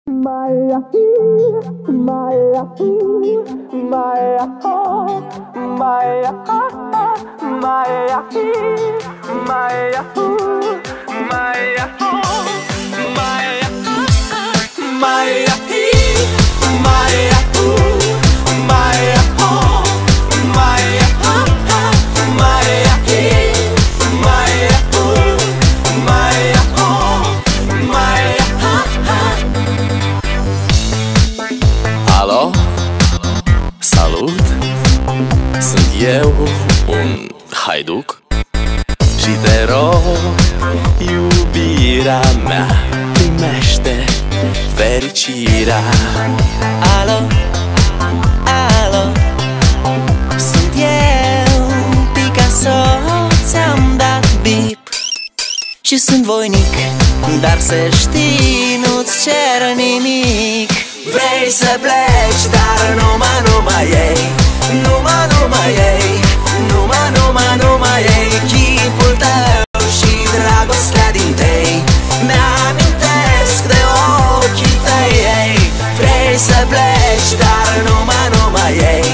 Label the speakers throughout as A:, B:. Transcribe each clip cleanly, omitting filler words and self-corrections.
A: Maya, Maya, Maya, Maya, Maya, Maya, Maya, Maya, Maya,
B: Alo, salut! Sunt eu, un haiduc și te rog, iubirea mea, primește fericirea.
C: Alo, alo, sunt eu, Picasso, ți-am dat bip și sunt voinic, dar să știi, nu-ți cer nimic. Vrei să pleci, dar numai ei, numai ei, numai ei chipul tău și dragostea din tei. Mi-amintesc de ochii tăi, ei. Vrei să pleci, dar numai ei,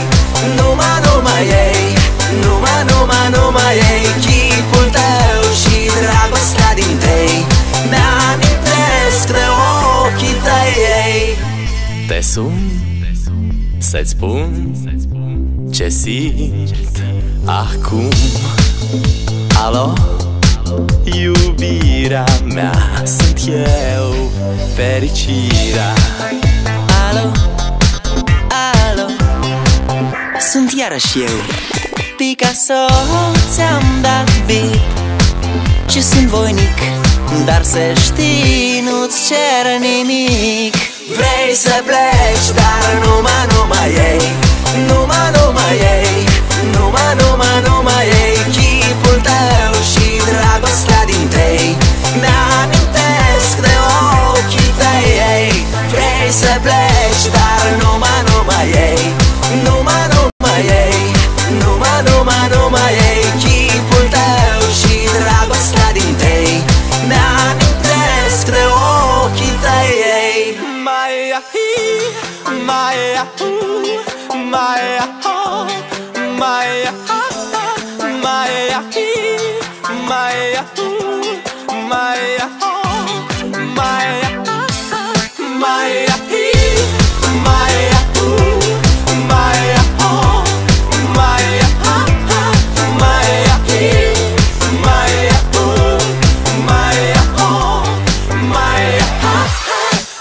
C: numai ei, numai ei chipul tău și dragostea din tei. Mi-amintesc de ochii tăi, ei.
B: Te sun să-ți spun ce simt acum. Alo, iubirea mea, sunt eu, fericirea.
C: Alo, alo, sunt iarăși eu, Picasso, ți-am dat bip și sunt voinic, dar să știi, nu-ți cer nimic. Vrei să pleci, dar numai ei, numai ei, numai ei chipul tău și dragostea din tei. Mi-amintesc de ochii tăi, ei. Vrei să pleci, dar numai ei, numai ei, numai ei chipul tău și dragostea din tei. Mi-amintesc de ochii tăi, ei.
B: Maya, Maya, Maya, Maya, Maya, Maya, Maya, Maya, Maya,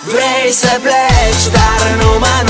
C: Vrei să pleci, dar numai